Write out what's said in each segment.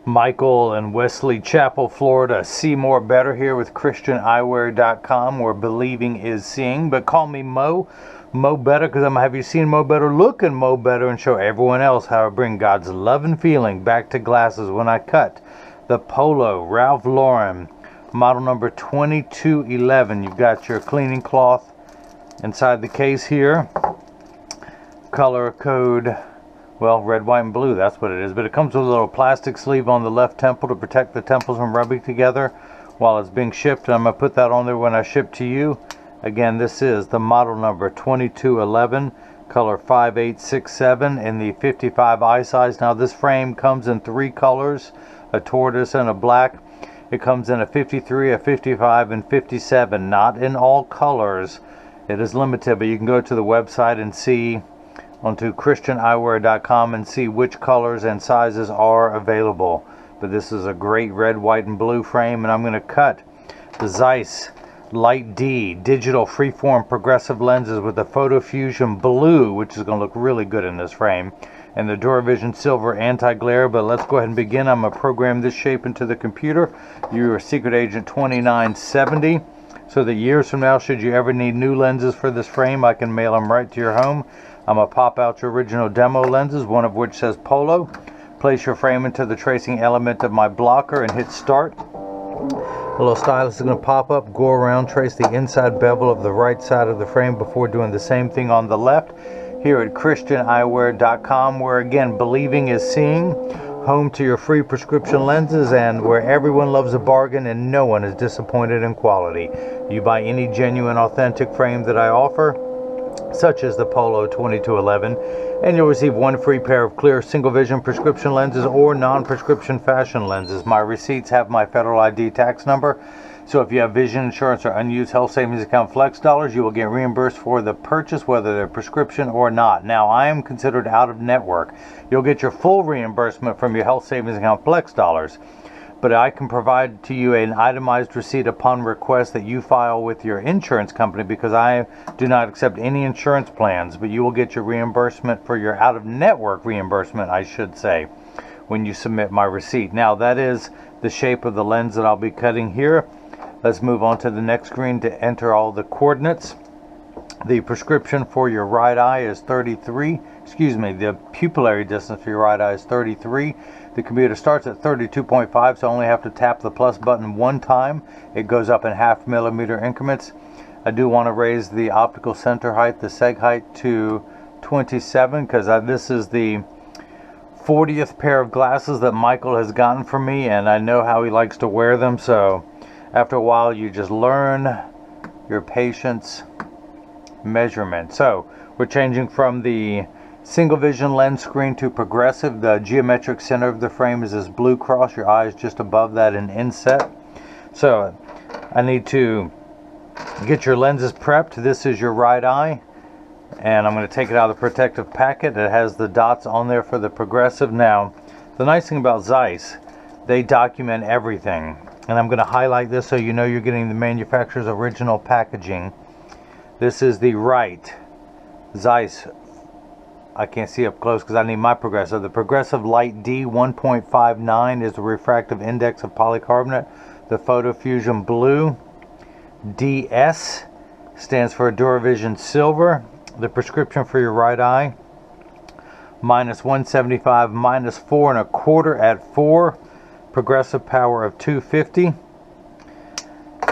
Michael in Wesley Chapel, Florida. See more better here with ChristianEyewear.com, where believing is seeing. But call me Mo Better, because I'm going to have you seen Mo Better, looking Mo Better, and show everyone else how I bring God's love and feeling back to glasses when I cut the Polo Ralph Lauren model number 2211. You've got your cleaning cloth inside the case here. Color code, well, red, white, and blue, that's what it is. But it comes with a little plastic sleeve on the left temple to protect the temples from rubbing together while it's being shipped. And I'm going to put that on there when I ship to you. Again, this is the model number 2211, color 5867 in the 55 eye size. Now this frame comes in 3 colors, a tortoise and a black. It comes in a 53, a 55, and 57, not in all colors. It is limited, but you can go to the website and see onto ChristianEyewear.com and see which colors and sizes are available. But this is a great red, white, and blue frame, and I'm going to cut the Zeiss Light D digital freeform progressive lenses with the PhotoFusion blue, which is going to look really good in this frame, and the DuraVision silver anti-glare. But let's go ahead and begin. I'm going to program this shape into the computer. You're Secret Agent 2970. So that years from now, should you ever need new lenses for this frame, I can mail them right to your home. I'm going to pop out your original demo lenses, one of which says Polo. Place your frame into the tracing element of my blocker and hit start. A little stylus is going to pop up, go around, trace the inside bevel of the right side of the frame before doing the same thing on the left. Here at ChristianEyewear.com, where again, believing is seeing, home to your free prescription lenses, and where everyone loves a bargain and no one is disappointed in quality. You buy any genuine, authentic frame that I offer, such as the Polo 2211, and you'll receive 1 free pair of clear single vision prescription lenses or non-prescription fashion lenses. My receipts have my federal ID tax number, so if you have vision insurance or unused health savings account flex dollars, you will get reimbursed for the purchase, whether they're prescription or not. Now, I am considered out of network. You'll get your full reimbursement from your health savings account flex dollars, but I can provide to you an itemized receipt upon request that you file with your insurance company, because I do not accept any insurance plans, but you will get your reimbursement for your out-of-network reimbursement, I should say, when you submit my receipt. Now, that is the shape of the lens that I'll be cutting here. Let's move on to the next screen to enter all the coordinates. The prescription for your right eye is 33. The pupillary distance for your right eye is 33. The computer starts at 32.5, so I only have to tap the plus button 1 time. It goes up in 0.5 millimeter increments. I do want to raise the optical center height, the seg height, to 27, because this is the 40th pair of glasses that Michael has gotten from me, and I know how he likes to wear them. So after a while, you just learn your patient's measurement. So we're changing from the single vision lens screen to progressive. The geometric center of the frame is this blue cross. Your eye is just above that in inset. So I need to get your lenses prepped. This is your right eye, and I'm going to take it out of the protective packet. It has the dots on there for the progressive. Now, the nice thing about Zeiss, they document everything, and I'm going to highlight this so you know you're getting the manufacturer's original packaging. This is the right Zeiss. I can't see up close because I need my progressive. The progressive Light D 1.59 is the refractive index of polycarbonate. The PhotoFusion Blue DS stands for DuraVision Silver. The prescription for your right eye, -175, -4.25 at 4. Progressive power of 250.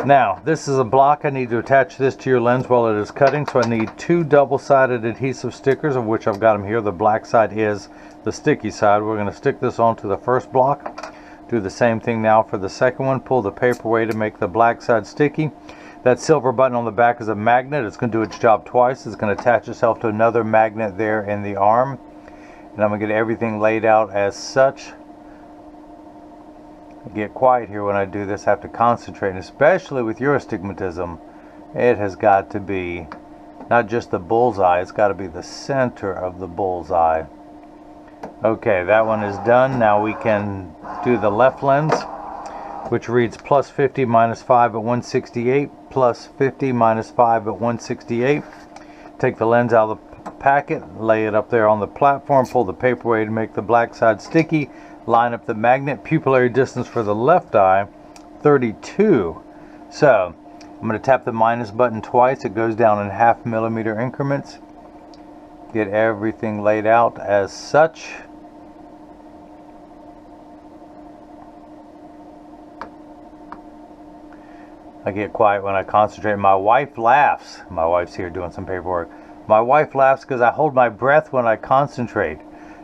Now, this is a block. I need to attach this to your lens while it is cutting, so I need 2 double-sided adhesive stickers, of which I've got them here. The black side is the sticky side. We're going to stick this onto the first block. Do the same thing now for the second one. Pull the paper away to make the black side sticky. That silver button on the back is a magnet. It's going to do its job twice. It's going to attach itself to another magnet there in the arm. And I'm going to get everything laid out as such. Get quiet here when I do this. I have to concentrate, and especially with your astigmatism, it has got to be not just the bullseye, it's got to be the center of the bullseye. Okay, that one is done. Now we can do the left lens, which reads +50 -5 at 168, +50 -5 at 168. Take the lens out of the packet, lay it up there on the platform, pull the paper away to make the black side sticky. line up the magnet. Pupillary distance for the left eye, 32. So I'm going to tap the minus button twice. It goes down in 0.5 millimeter increments. Get everything laid out as such. I get quiet when I concentrate. My wife laughs. My wife's here doing some paperwork. My wife laughs because I hold my breath when I concentrate.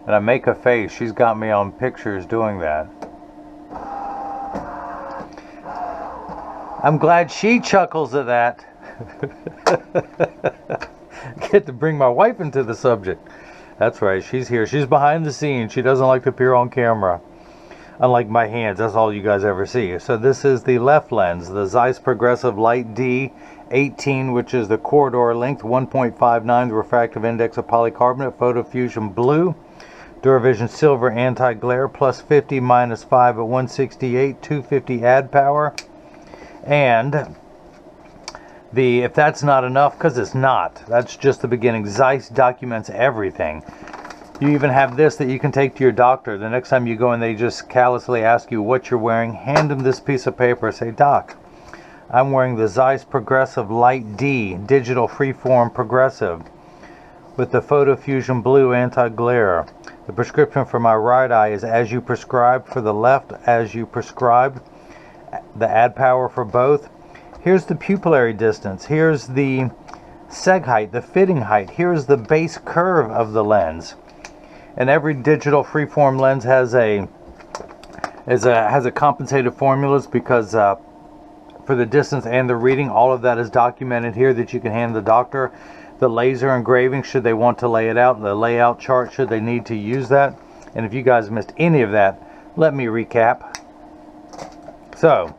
And I make a face. She's got me on pictures doing that. I'm glad she chuckles at that. Get to bring my wife into the subject. That's right, she's here. She's behind the scenes. She doesn't like to appear on camera. Unlike my hands, that's all you guys ever see. So this is the left lens, the Zeiss Progressive Light D 18, which is the corridor length, 1.59, the refractive index of polycarbonate, PhotoFusion blue, DuraVision silver anti-glare, plus 50, minus 5 at 168, 250 add power. And if that's not enough, because it's not, that's just the beginning. Zeiss documents everything. You even have this that you can take to your doctor. The next time you go and they just callously ask you what you're wearing, hand them this piece of paper. Say, Doc, I'm wearing the Zeiss Progressive Light D Digital Freeform Progressive with the PhotoFusion Blue Anti-Glare. The prescription for my right eye is as you prescribed, for the left as you prescribed. The add power for both. Here's the pupillary distance. Here's the seg height, the fitting height. Here's the base curve of the lens. And every digital freeform lens has a compensated formulas because for the distance and the reading, all of that is documented here that you can hand the doctor. The laser engraving, should they want to lay it out, the layout chart, should they need to use that. And if you guys missed any of that, let me recap. So,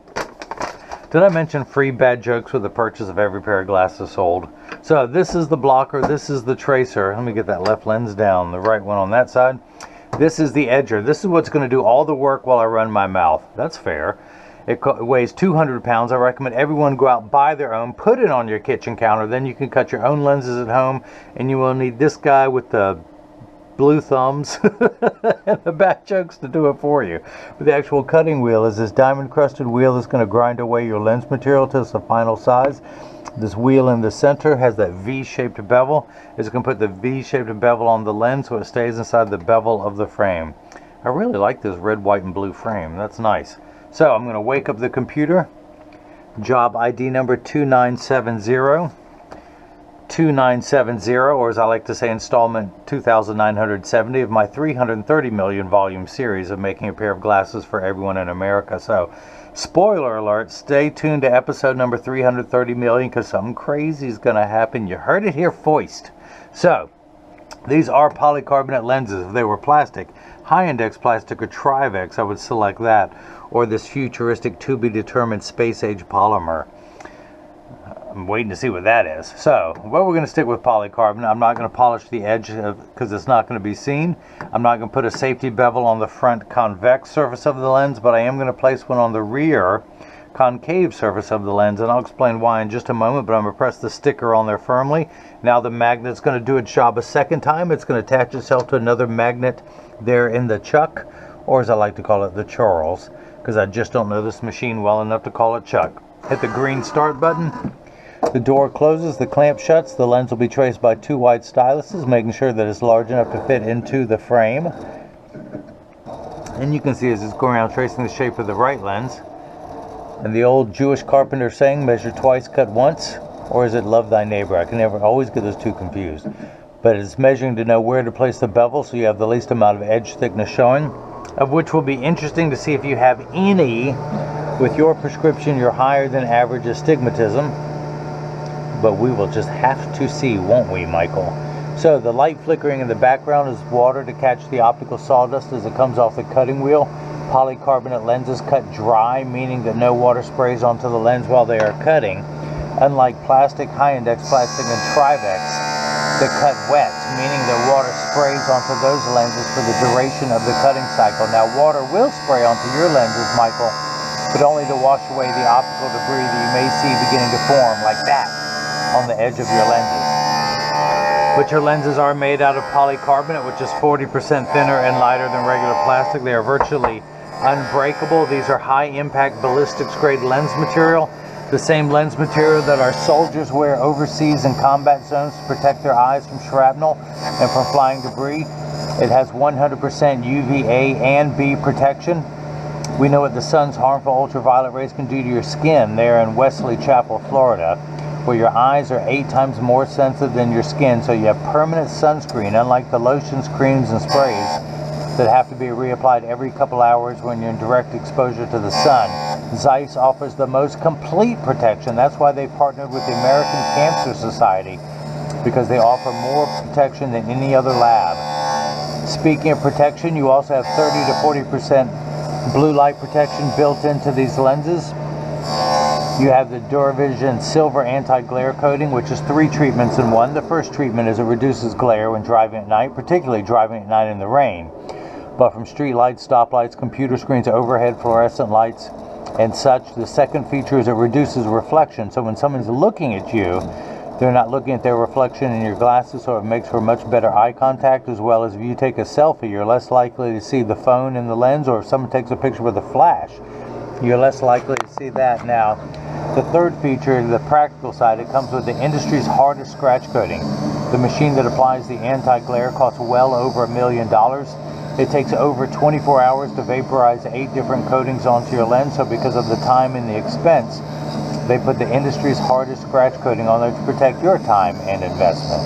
did I mention free bad jokes with the purchase of every pair of glasses sold? So this is the blocker, this is the tracer. Let me get that left lens down, the right one on that side. This is the edger. This is what's going to do all the work while I run my mouth. That's fair. It weighs 200 pounds. I recommend everyone go out, buy their own, put it on your kitchen counter. Then you can cut your own lenses at home, and you will need this guy with the blue thumbs and the bad jokes to do it for you. But the actual cutting wheel is this diamond crusted wheel that's going to grind away your lens material to the final size. This wheel in the center has that V-shaped bevel. It's going to put the V-shaped bevel on the lens so it stays inside the bevel of the frame. I really like this red, white, and blue frame. That's nice. So I'm going to wake up the computer. Job ID number 2970. 2970, or as I like to say, installment 2970 of my 330 million volume series of making a pair of glasses for everyone in America. So, spoiler alert, stay tuned to episode number 330 million because something crazy is going to happen. You heard it here first. So, these are polycarbonate lenses. If they were plastic, high index plastic or Trivex, I would select that, or this futuristic to be determined space age polymer. I'm waiting to see what that is. So, well, we're going to stick with polycarbonate. I'm not going to polish the edge because it's not going to be seen. I'm not going to put a safety bevel on the front convex surface of the lens, but I am going to place one on the rear concave surface of the lens, and I'll explain why in just a moment, but I'm going to press the sticker on there firmly. Now the magnet's going to do its job a second time. It's going to attach itself to another magnet there in the chuck, or as I like to call it, the Charles, because I just don't know this machine well enough to call it Chuck. Hit the green start button. The door closes, the clamp shuts, the lens will be traced by two wide styluses, making sure that it's large enough to fit into the frame. And you can see as it's going around tracing the shape of the right lens. And the old Jewish carpenter saying, measure twice, cut once, or is it love thy neighbor? I can always get those two confused. But it's measuring to know where to place the bevel so you have the least amount of edge thickness showing, of which will be interesting to see if you have any. With your prescription, you're higher than average astigmatism. But we will just have to see, won't we, Michael? So the light flickering in the background is water to catch the optical sawdust as it comes off the cutting wheel. Polycarbonate lenses cut dry, meaning that no water sprays onto the lens while they are cutting. Unlike plastic, high-index plastic, and Trivex that cut wet, meaning that water sprays onto those lenses for the duration of the cutting cycle. Now, water will spray onto your lenses, Michael, but only to wash away the optical debris that you may see beginning to form like that on the edge of your lenses. But your lenses are made out of polycarbonate, which is 40% thinner and lighter than regular plastic. They are virtually unbreakable. These are high impact ballistics grade lens material. The same lens material that our soldiers wear overseas in combat zones to protect their eyes from shrapnel and from flying debris. It has 100% UVA and B protection. We know what the sun's harmful ultraviolet rays can do to your skin there in Wesley Chapel, Florida, where your eyes are 8 times more sensitive than your skin, so you have permanent sunscreen, unlike the lotions, creams, and sprays that have to be reapplied every couple hours when you're in direct exposure to the sun. Zeiss offers the most complete protection. That's why they partnered with the American Cancer Society, because they offer more protection than any other lab. Speaking of protection, you also have 30 to 40% blue light protection built into these lenses. You have the DuraVision silver anti-glare coating, which is 3 treatments in one. The first treatment is it reduces glare when driving at night, particularly driving at night in the rain. But from street lights, stoplights, computer screens, overhead fluorescent lights, and such. The second feature is it reduces reflection. So when someone's looking at you, they're not looking at their reflection in your glasses, so it makes for much better eye contact, as well as if you take a selfie, you're less likely to see the phone in the lens, or if someone takes a picture with a flash, you're less likely to see that. Now, the third feature, the practical side, it comes with the industry's hardest scratch coating. The machine that applies the anti-glare costs well over $1 million. It takes over 24 hours to vaporize 8 different coatings onto your lens, so because of the time and the expense, they put the industry's hardest scratch coating on there to protect your time and investment.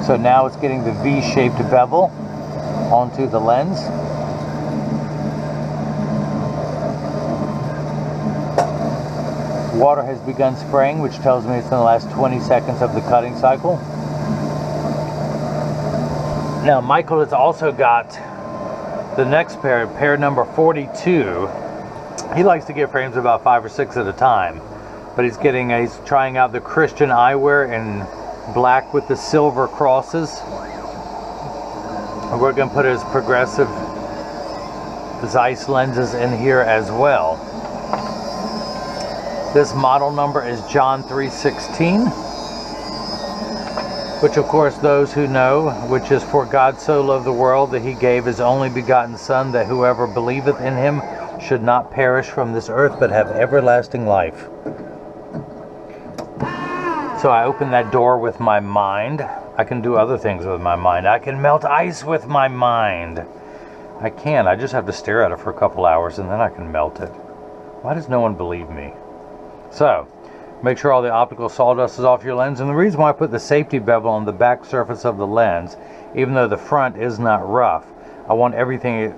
So now it's getting the V-shaped bevel onto the lens. Water has begun spraying, which tells me it's in the last 20 seconds of the cutting cycle. Now Michael has also got the next pair number 42. He likes to get frames about 5 or 6 at a time, but he's trying out the Christian eyewear in black with the silver crosses. And we're going to put his progressive Zeiss lenses in here as well. This model number is John 3:16, which of course those who know, which is for God so loved the world that he gave his only begotten Son, that whoever believeth in him should not perish from this earth, but have everlasting life. So I open that door with my mind. I can do other things with my mind. I can melt ice with my mind. I can. I just have to stare at it for a couple hours and then I can melt it. Why does no one believe me? So, make sure all the optical sawdust is off your lens. And the reason why I put the safety bevel on the back surface of the lens, even though the front is not rough, I want everything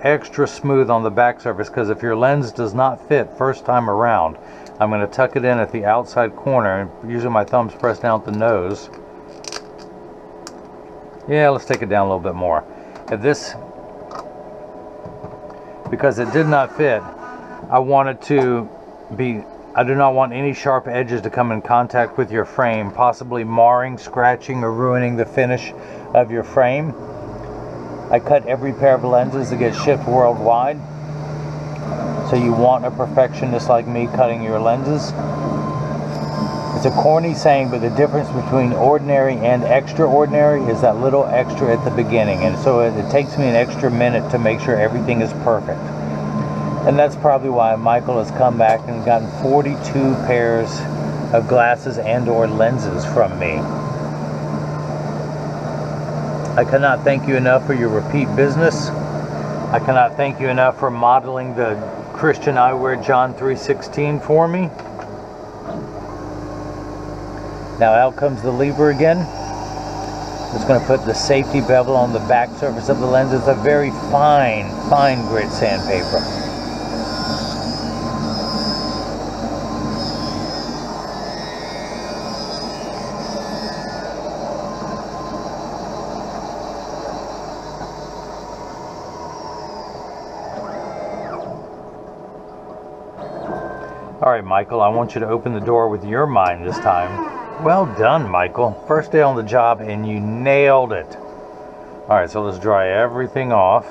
extra smooth on the back surface, because if your lens does not fit first time around, I'm going to tuck it in at the outside corner, and using my thumbs pressed down at the nose. Yeah, let's take it down a little bit more. If this, because it did not fit, I want it to be, I do not want any sharp edges to come in contact with your frame, possibly marring, scratching, or ruining the finish of your frame. I cut every pair of lenses that get shipped worldwide. So you want a perfectionist like me cutting your lenses. It's a corny saying, but the difference between ordinary and extraordinary is that little extra at the beginning. And so it takes me an extra minute to make sure everything is perfect. And that's probably why Michael has come back and gotten 42 pairs of glasses and or lenses from me. I cannot thank you enough for your repeat business. I cannot thank you enough for modeling the Christian eyewear John 3:16 for me. Now out comes the lever again. I'm just going to put the safety bevel on the back surface of the lens. It's a very fine grit sandpaper. All right, Michael, I want you to open the door with your mind this time. Well done, Michael. First day on the job and you nailed it. All right, so let's dry everything off.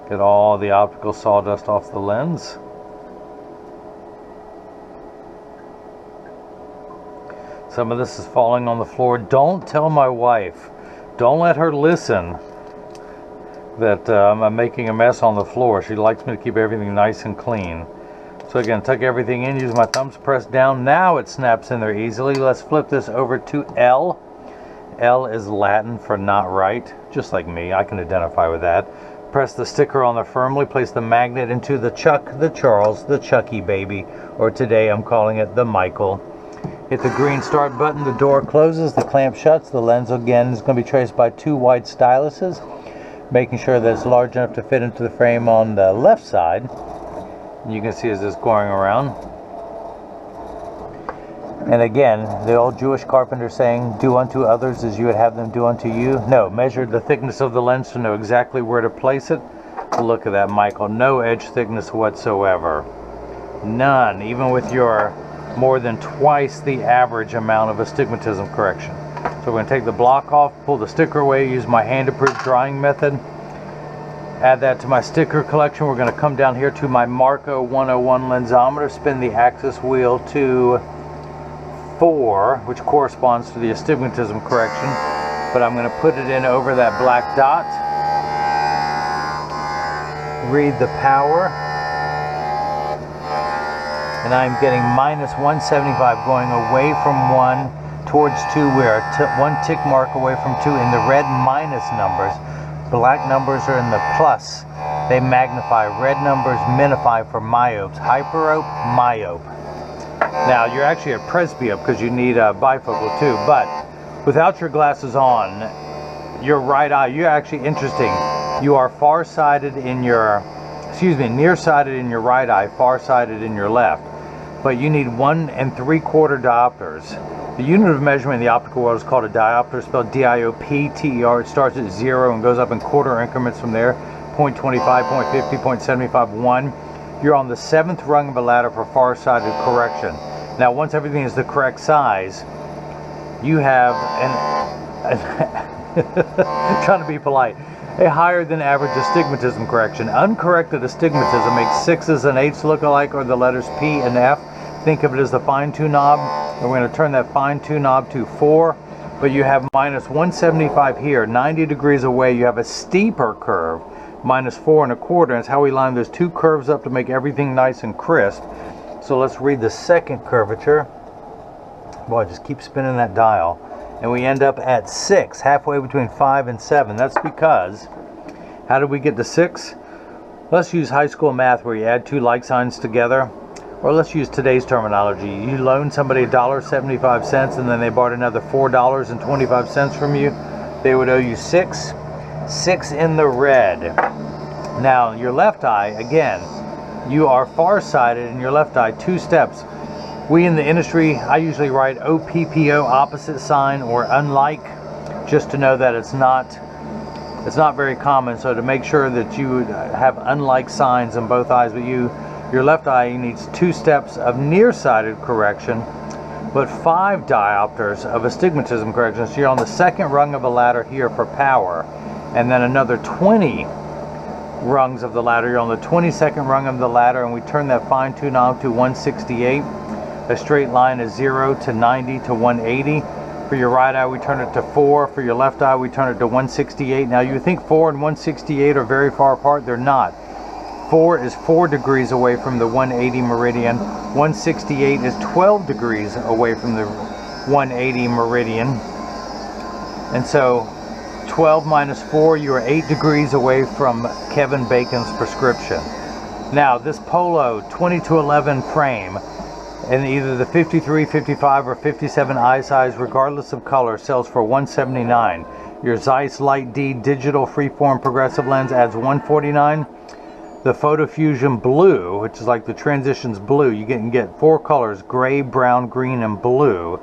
Get all the optical sawdust off the lens. Some of this is falling on the floor. Don't tell my wife. Don't let her listen that I'm making a mess on the floor. She likes me to keep everything nice and clean. So again, tuck everything in, use my thumbs, press down. Now it snaps in there easily. Let's flip this over to L. L is Latin for not right, just like me. I can identify with that. Press the sticker on there firmly. Place the magnet into the Chuck, the Charles, the Chucky baby, or today I'm calling it the Michael. Hit the green start button. The door closes, the clamp shuts. The lens again is going to be traced by 2 wide styluses, making sure that it's large enough to fit into the frame on the left side. You can see as it's going around. And again, the old Jewish carpenter saying, do unto others as you would have them do unto you. No, measure the thickness of the lens to know exactly where to place it. Look at that, Michael. No edge thickness whatsoever. None, even with your more than twice the average amount of astigmatism correction. So we're going to take the block off, pull the sticker away, use my hand-approved drying method. Add that to my sticker collection. We're going to come down here to my Marco 101 lensometer, spin the axis wheel to 4, which corresponds to the astigmatism correction. But I'm going to put it in over that black dot. Read the power. And I'm getting minus 175 going away from 1 towards 2. We're 1 tick mark away from 2 in the red minus numbers. Black numbers are in the plus. They magnify. Red numbers minify for myopes. Hyperope, myope. Now, you're actually a presbyope because you need a bifocal too, but without your glasses on, your right eye, you're actually interesting. You are farsighted in your, nearsighted in your right eye, farsighted in your left. But you need 1 3/4 diopters. The unit of measurement in the optical world is called a diopter, spelled D-I-O-P-T-E-R. It starts at 0 and goes up in quarter increments from there. 0.25, 0.50, 0.75, 1. You're on the 7th rung of a ladder for farsighted correction. Now, once everything is the correct size, you have trying to be polite, a higher than average astigmatism correction. Uncorrected astigmatism makes 6s and 8s look alike, or the letters P and F. Think of it as the fine-tune knob. And we're going to turn that fine-tune knob to 4, but you have minus 175 here. 90 degrees away, you have a steeper curve, minus 4 1/4. And it's how we line those 2 curves up to make everything nice and crisp. So let's read the second curvature. Boy, just keep spinning that dial. And we end up at 6, halfway between 5 and 7. That's because, how did we get to 6? Let's use high school math where you add 2 like signs together. Or let's use today's terminology. You loan somebody $1.75 and then they borrowed another $4.25 from you. They would owe you 6. 6 in the red. Now, your left eye, again, you are farsighted in your left eye, 2 steps. We in the industry, I usually write OPPO, opposite sign, or unlike, just to know that it's not very common. So to make sure that you would have unlike signs in both eyes, but your left eye needs 2 steps of nearsighted correction, but 5 diopters of astigmatism correction. So you're on the 2nd rung of a ladder here for power, and then another 20 rungs of the ladder. You're on the 22nd rung of the ladder, and we turn that fine-tune knob to 168. A straight line is 0 to 90 to 180. For your right eye, we turn it to 4. For your left eye, we turn it to 168. Now, you think 4 and 168 are very far apart. They're not. 4 is 4 degrees away from the 180 meridian. 168 is 12 degrees away from the 180 meridian. And so 12 minus 4, you are 8 degrees away from Kevin Bacon's prescription. Now, this Polo 20-11 frame, in either the 53, 55, or 57 eye size, regardless of color, sells for $179. Your Zeiss Light D digital freeform progressive lens adds $149. The PhotoFusion blue, which is like the Transitions blue, you can get 4 colors, gray, brown, green, and blue,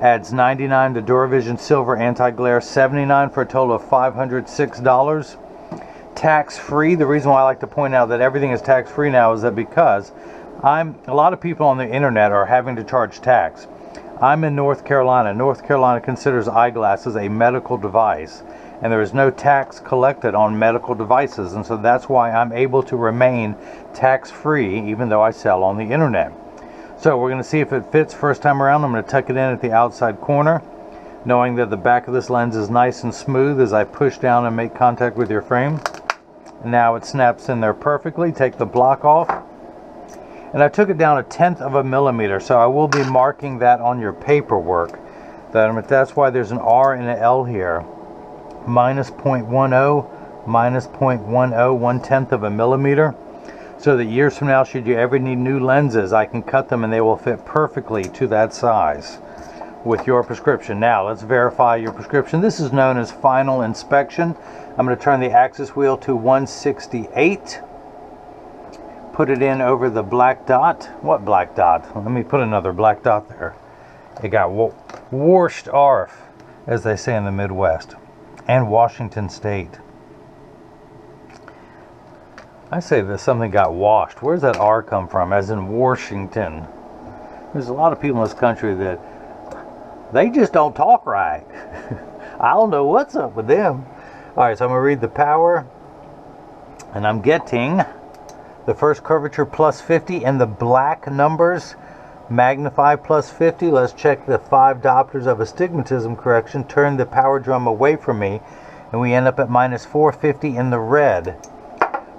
adds $99. The DuraVision silver anti-glare, $79, for a total of $506. Tax-free. The reason why I like to point out that everything is tax-free now is that because a lot of people on the internet are having to charge tax. I'm in North Carolina. North Carolina considers eyeglasses a medical device, and there is no tax collected on medical devices, and so that's why I'm able to remain tax-free even though I sell on the internet. So we're going to see if it fits first time around. I'm going to tuck it in at the outside corner, knowing that the back of this lens is nice and smooth as I push down and make contact with your frame. Now it snaps in there perfectly. Take the block off. And I took it down 1/10 of a millimeter, so I will be marking that on your paperwork. That's why there's an R and an L here. Minus 0.10, minus 0.10, 1/10 of a millimeter. So that years from now, should you ever need new lenses, I can cut them and they will fit perfectly to that size with your prescription. Now let's verify your prescription. This is known as final inspection. I'm going to turn the axis wheel to 168. Put it in over the black dot. What black dot? Let me put another black dot there. It got washed off, as they say in the Midwest and Washington State. I say that something got washed. Where's that R come from? As in Washington. There's a lot of people in this country that they just don't talk right. I don't know what's up with them. Alright, so I'm going to read the power. And I'm getting the first curvature plus 50 and the black numbers magnify plus 50. Let's check the 5 diopters of astigmatism correction. Turn the power drum away from me and we end up at minus 450 in the red.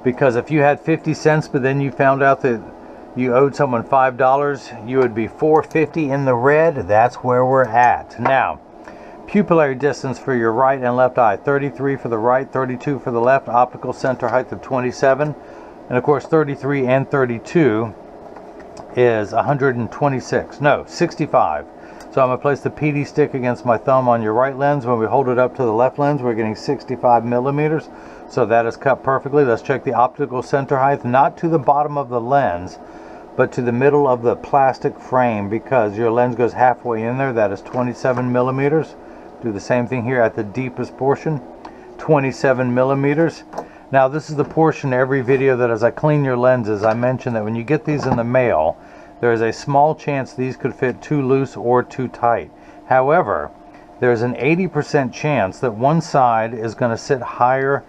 Because if you had 50 cents but then you found out that you owed someone $5, you would be 450 in the red. That's where we're at. Now, pupillary distance for your right and left eye, 33 for the right, 32 for the left, optical center height of 27. And of course 33 and 32 is 126, no, 65. So I'm going to place the PD stick against my thumb on your right lens. When we hold it up to the left lens, we're getting 65 millimeters. So that is cut perfectly. Let's check the optical center height, not to the bottom of the lens, but to the middle of the plastic frame, because your lens goes halfway in there. That is 27 millimeters. Do the same thing here at the deepest portion, 27 millimeters. Now this is the portion every video that as I clean your lenses, I mention that when you get these in the mail, there is a small chance these could fit too loose or too tight. However, there's an 80% chance that one side is going to sit higher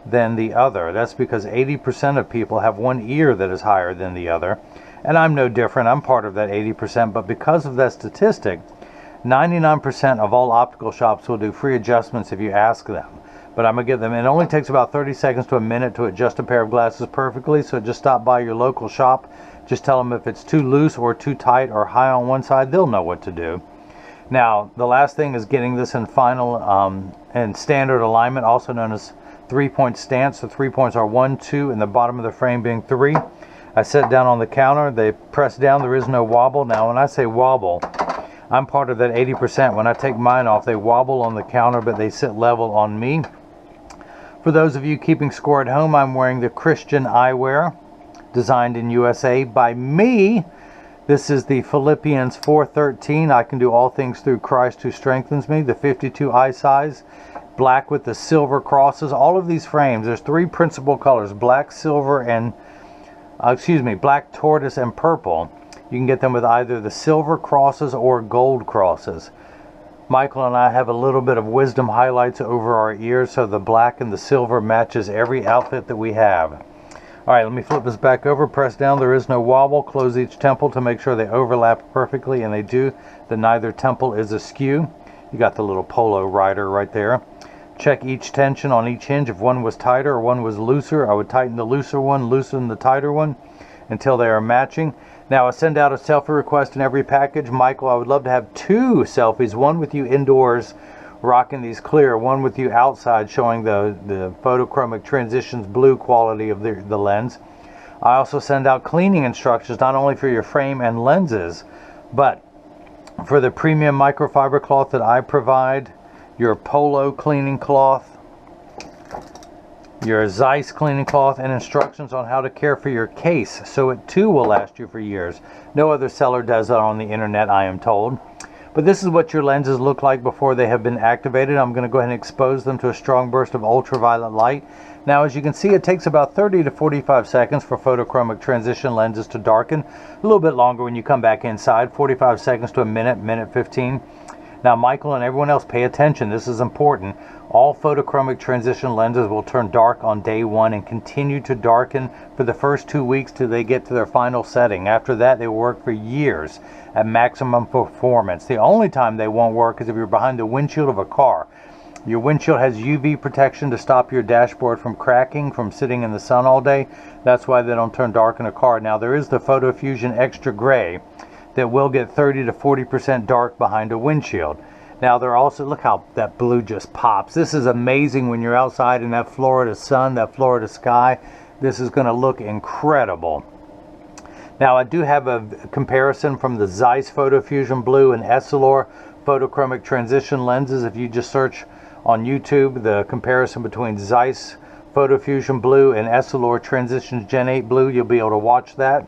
than the other. That's because 80% of people have one ear that is higher than the other. And I'm no different. I'm part of that 80%. But because of that statistic, 99% of all optical shops will do free adjustments if you ask them. But I'm going to give them, it only takes about 30 seconds to a minute to adjust a pair of glasses perfectly. So just stop by your local shop. Just tell them if it's too loose or too tight or high on one side, they'll know what to do. Now, the last thing is getting this in final and standard alignment, also known as 3-point stance. The 3 points are 1, 2, and the bottom of the frame being 3. I set down on the counter. They press down. There is no wobble. Now, when I say wobble, I'm part of that 80%. When I take mine off, they wobble on the counter, but they sit level on me. For those of you keeping score at home, I'm wearing the Christian eyewear, designed in USA by me. This is the Philippians 4:13. I can do all things through Christ who strengthens me. The 52 eye size, black with the silver crosses. All of these frames, there's 3 principal colors: black, silver, and black, tortoise, and purple. You can get them with either the silver crosses or gold crosses. Michael and I have a little bit of wisdom highlights over our ears, so the black and the silver matches every outfit that we have. All right, let me flip this back over, press down. There is no wobble. Close each temple to make sure they overlap perfectly, and they do. That neither temple is askew. You got the little Polo rider right there. Check each tension on each hinge. If one was tighter or one was looser, I would tighten the looser one, loosen the tighter one until they are matching. Now, I send out a selfie request in every package. Michael, I would love to have 2 selfies, one with you indoors rocking these clear, one with you outside showing the photochromic transitions blue quality of the lens. I also send out cleaning instructions, not only for your frame and lenses, but for the premium microfiber cloth that I provide, your Polo cleaning cloth, your Zeiss cleaning cloth, and instructions on how to care for your case so it too will last you for years. No other seller does that on the internet, I am told. But this is what your lenses look like before they have been activated. I'm going to go ahead and expose them to a strong burst of ultraviolet light. Now, as you can see, it takes about 30 to 45 seconds for photochromic transition lenses to darken. A little bit longer when you come back inside, 45 seconds to a minute, minute 15. Now, Michael and everyone else, pay attention. This is important. All photochromic transition lenses will turn dark on day 1 and continue to darken for the first 2 weeks till they get to their final setting. After that, they will work for years at maximum performance. The only time they won't work is if you're behind the windshield of a car. Your windshield has UV protection to stop your dashboard from cracking from sitting in the sun all day. That's why they don't turn dark in a car. Now, there is the PhotoFusion Extra Gray that will get 30 to 40% dark behind a windshield. Now, they're also, look how that blue just pops. This is amazing when you're outside in that Florida sun, that Florida sky. This is going to look incredible. Now, I do have a comparison from the Zeiss PhotoFusion Blue and Essilor photochromic transition lenses. If you just search on YouTube the comparison between Zeiss PhotoFusion Blue and Essilor Transitions Gen 8 Blue, you'll be able to watch that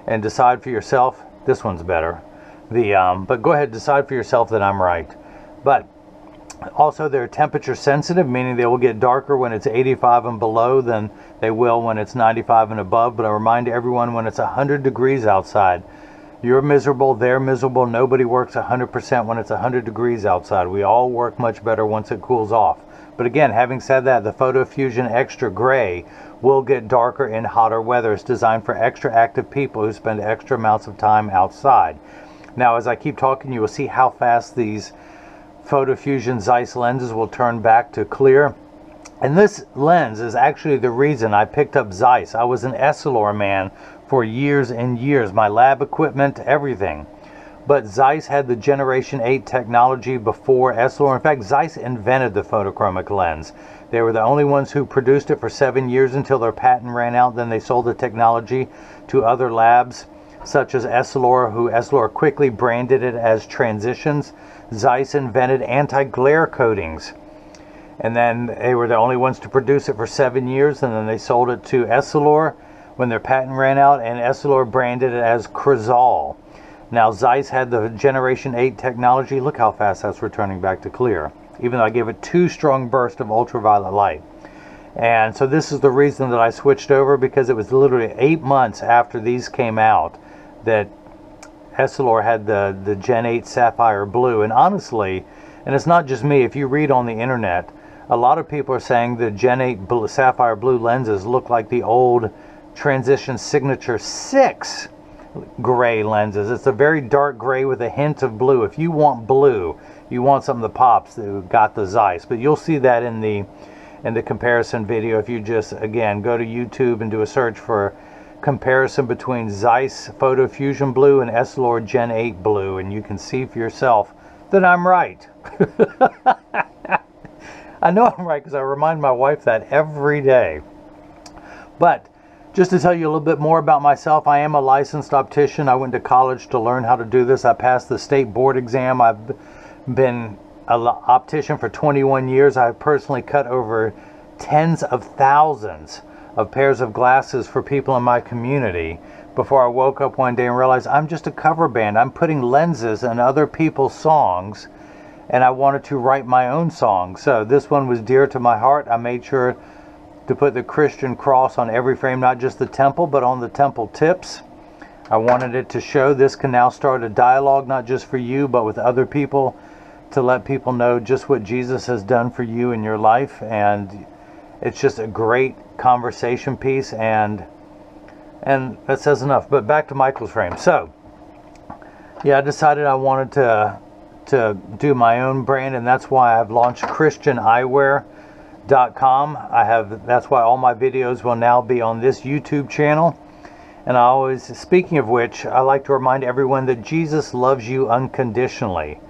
and decide for yourself. This one's better. But go ahead, decide for yourself that I'm right. But also, they're temperature sensitive, meaning they will get darker when it's 85 and below than they will when it's 95 and above. But I remind everyone, when it's 100 degrees outside, you're miserable, they're miserable. Nobody works 100% when it's 100 degrees outside. We all work much better once it cools off. But again, having said that, the PhotoFusion Extra Gray will get darker in hotter weather. It's designed for extra active people who spend extra amounts of time outside. Now, as I keep talking, you will see how fast these PhotoFusion Zeiss lenses will turn back to clear. And this lens is actually the reason I picked up Zeiss. I was an Essilor man for years and years, my lab equipment, everything. But Zeiss had the Generation 8 technology before Essilor. In fact, Zeiss invented the photochromic lens. They were the only ones who produced it for 7 years until their patent ran out. Then they sold the technology to other labs, such as Essilor, who Essilor quickly branded it as Transitions. Zeiss invented anti-glare coatings, and then they were the only ones to produce it for 7 years, and then they sold it to Essilor when their patent ran out, and Essilor branded it as Crizal. Now, Zeiss had the Generation 8 technology. Look how fast that's returning back to clear, even though I gave it 2 strong bursts of ultraviolet light. And so this is the reason that I switched over, because it was literally 8 months after these came out that Essilor had the Gen 8 Sapphire Blue. And honestly, and it's not just me, if you read on the internet, a lot of people are saying the Gen 8 Sapphire Blue lenses look like the old Transition Signature 6 gray lenses. It's a very dark gray with a hint of blue. If you want blue, you want something that pops, that got the Zeiss. But you'll see that in the comparison video if you just, again, go to YouTube and do a search for comparison between Zeiss PhotoFusion Blue and Essilor Gen 8 Blue, and you can see for yourself that I'm right. I know I'm right because I remind my wife that every day. But just to tell you a little bit more about myself, I am a licensed optician. I went to college to learn how to do this. I passed the state board exam. I've been an optician for 21 years. I personally cut over tens of thousands of pairs of glasses for people in my community before I woke up one day and realized I'm just a cover band. I'm putting lenses in other people's songs, and I wanted to write my own song. So this one was dear to my heart. I made sure to put the Christian cross on every frame, not just the temple, but on the temple tips. I wanted it to show this can now start a dialogue, not just for you, but with other people, to let people know just what Jesus has done for you in your life. And it's just a great conversation piece, and that says enough. But back to Michael's frame. So yeah, I decided I wanted to do my own brand, and that's why I've launched ChristianEyewear.com. That's why all my videos will now be on this YouTube channel. And I always, speaking of which, I like to remind everyone that Jesus loves you unconditionally.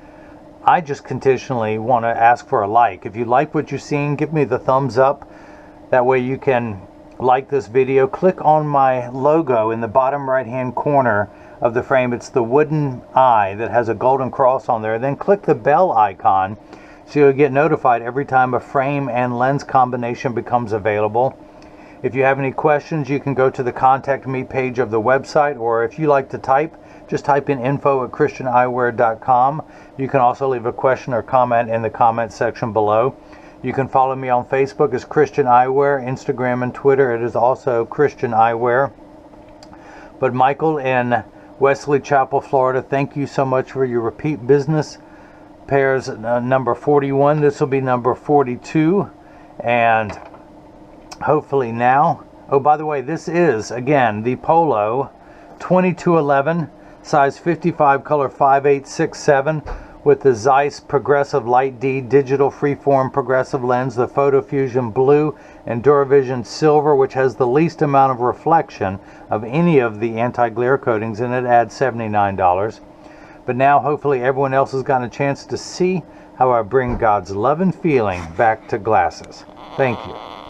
I just conditionally want to ask for a like. If you like what you're seeing, give me the thumbs up. That way you can like this video. Click on my logo in the bottom right hand corner of the frame. It's the wooden eye that has a golden cross on there. Then click the bell icon so you'll get notified every time a frame and lens combination becomes available. If you have any questions, you can go to the contact me page of the website, or if you like to type, just type in info@ChristianEyewear.com. You can also leave a question or comment in the comment section below. You can follow me on Facebook as Christian Eyewear, Instagram and Twitter. It is also Christian Eyewear. But Michael in Wesley Chapel, Florida, thank you so much for your repeat business. pairs number 41. This will be number 42. And hopefully now, oh, by the way, this is, again, the Polo 2211, size 55, color 5867, with the Zeiss Progressive Light D digital freeform progressive lens, the PhotoFusion blue, and DuraVision silver, which has the least amount of reflection of any of the anti-glare coatings, and it adds $79. But now hopefully everyone else has gotten a chance to see how I bring God's love and feeling back to glasses. Thank you.